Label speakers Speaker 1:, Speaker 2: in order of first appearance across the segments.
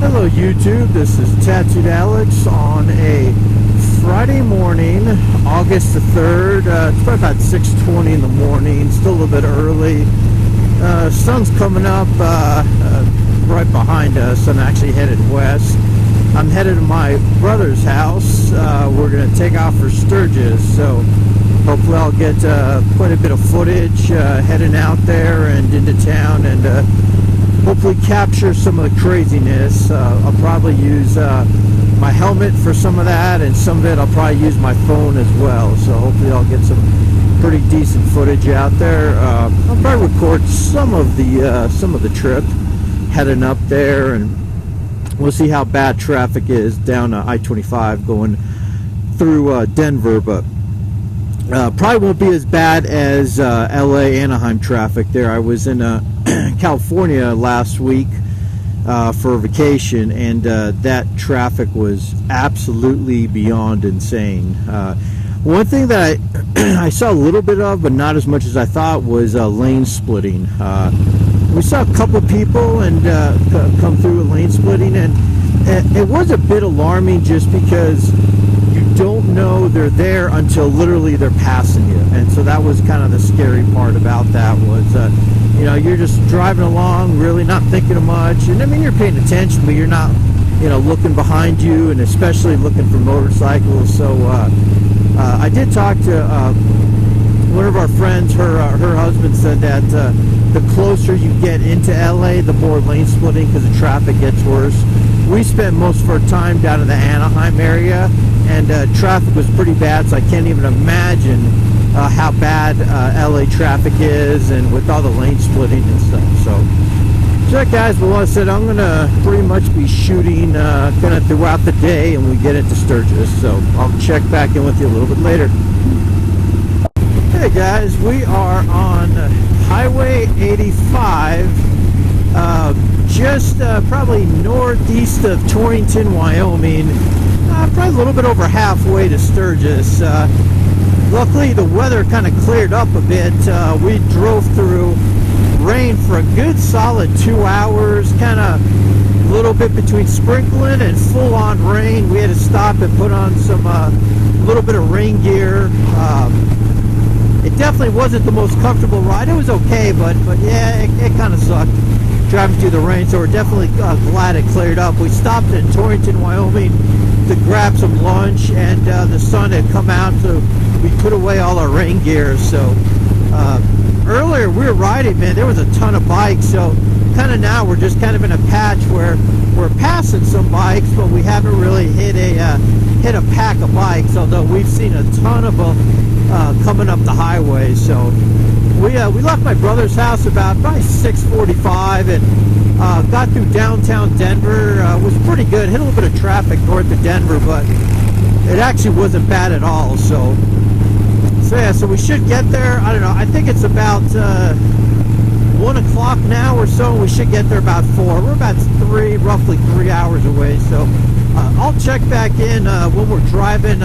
Speaker 1: Hello YouTube, this is Tattooed Alex on a Friday morning, August the 3rd. It's probably about 6:20 in the morning, still a little bit early. Sun's coming up right behind us. I'm actually headed west. I'm headed to my brother's house. We're going to take off for Sturgis, so hopefully I'll get quite a bit of footage heading out there and into town, and hopefully capture some of the craziness. I'll probably use my helmet for some of that, and some of it I'll probably use my phone as well. So hopefully I'll get some pretty decent footage out there. I'll probably record some of the trip heading up there, and we'll see how bad traffic is down I-25 going through Denver, but probably won't be as bad as LA Anaheim traffic there. I was in California last week for a vacation, and that traffic was absolutely beyond insane. One thing that I saw a little bit of, but not as much as I thought, was lane splitting. We saw a couple of people and come through a lane splitting, and it was a bit alarming just because you don't know they're there until literally they're passing you. And so that was kind of the scary part about that, was you know, you're just driving along, really not thinking of much, and I mean, you're paying attention, but you're not, you know, looking behind you, and especially looking for motorcycles. So I did talk to one of our friends. Her husband said that the closer you get into LA, the more lane splitting, because the traffic gets worse. We spent most of our time down in the Anaheim area, and traffic was pretty bad, so I can't even imagine how bad LA traffic is, and with all the lane splitting and stuff. So yeah, guys, well, like I said, I'm gonna pretty much be shooting kind of throughout the day, and we get into Sturgis, so I'll check back in with you a little bit later. Hey guys, we are on Highway 85, just probably northeast of Torrington, Wyoming, probably a little bit over halfway to Sturgis. Luckily, the weather kind of cleared up a bit. We drove through rain for a good solid 2 hours, kind of a little bit between sprinkling and full-on rain. We had to stop and put on some little bit of rain gear. It definitely wasn't the most comfortable ride. It was okay, but yeah, it kind of sucked driving through the rain, so we're definitely glad it cleared up. We stopped in Torrington, Wyoming to grab some lunch, and the sun had come out, so we put away all our rain gear. So earlier we were riding, man, there was a ton of bikes, so kind of now we're just kind of in a patch where we're passing some bikes, but we haven't really hit a pack of bikes, although we've seen a ton of them coming up the highway. So we left my brother's house about probably 6:45, and got through downtown Denver. It was pretty good. Hit a little bit of traffic north of Denver, but it actually wasn't bad at all. So yeah, so we should get there. I don't know, I think it's about 1 o'clock now or so. We should get there about 4. We're about roughly 3 hours away. So I'll check back in when we're driving,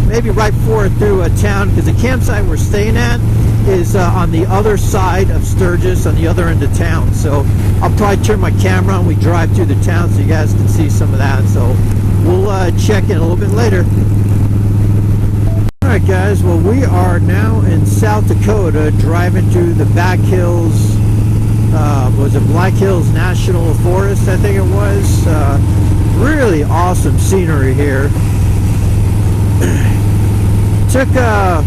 Speaker 1: maybe right before through town, because the campsite we're staying at is on the other side of Sturgis, on the other end of town. So I'll probably turn my camera on, we drive through the town, so you guys can see some of that. So we'll check in a little bit later. Alright guys, well, we are now in South Dakota, driving through the back hills. Was it Black Hills National Forest, I think it was. Really awesome scenery here. Took I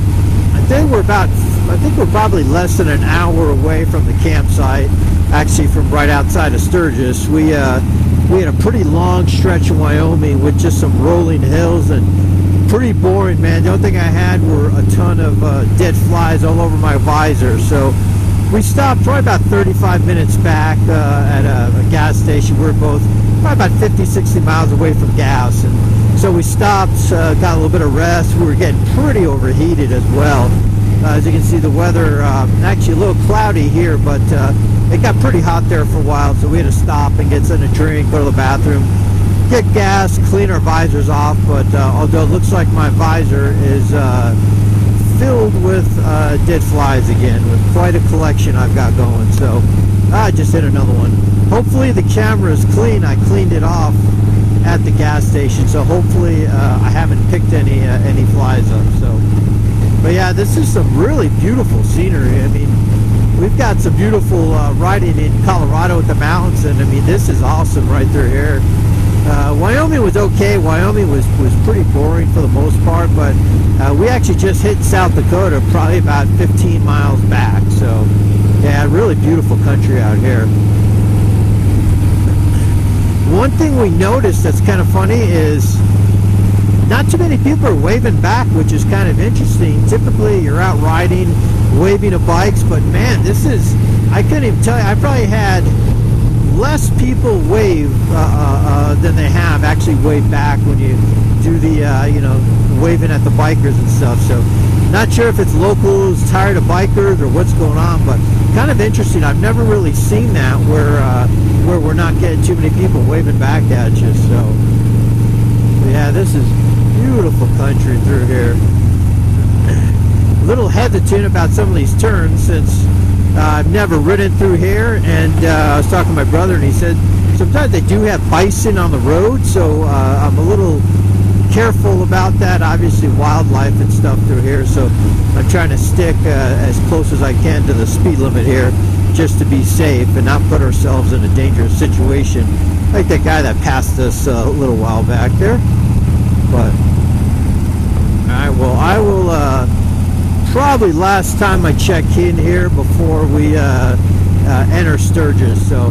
Speaker 1: think we're probably less than an hour away from the campsite, actually, from right outside of Sturgis. We had a pretty long stretch in Wyoming with just some rolling hills, and pretty boring, man. The only thing I had were a ton of dead flies all over my visor. So we stopped probably about 35 minutes back at a gas station. We were both probably about 50-60 miles away from gas, and so we stopped, got a little bit of rest. We were getting pretty overheated as well. As you can see, the weather actually a little cloudy here, but it got pretty hot there for a while, so we had to stop and get something to drink, go to the bathroom, get gas, clean our visors off. But although it looks like my visor is filled with dead flies again, with quite a collection I've got going. So I just hit another one. Hopefully the camera is clean. I cleaned it off at the gas station, so hopefully I haven't picked any flies up. So, but yeah, this is some really beautiful scenery. I mean, we've got some beautiful riding in Colorado at the mountains, and I mean, this is awesome right through here. Wyoming was okay. Wyoming was pretty boring for the most part, but we actually just hit South Dakota, probably about 15 miles back. So yeah, really beautiful country out here. One thing we noticed that's kind of funny is not too many people are waving back, which is kind of interesting. Typically you're out riding, waving at bikes, but man, this is, I couldn't even tell you, I probably had less people wave than they have actually wave back when you do the you know, waving at the bikers and stuff. So not sure if it's locals tired of bikers or what's going on, but kind of interesting. I've never really seen that where we're not getting too many people waving back at you. So yeah, this is beautiful country through here. A little hesitant about some of these turns since I've never ridden through here, and I was talking to my brother and he said sometimes they do have bison on the road, so I'm a little careful about that. Obviously wildlife and stuff through here, so I'm trying to stick as close as I can to the speed limit here just to be safe and not put ourselves in a dangerous situation like that guy that passed us a little while back there. But alright, well, I will probably last time I check in here before we enter Sturgis. So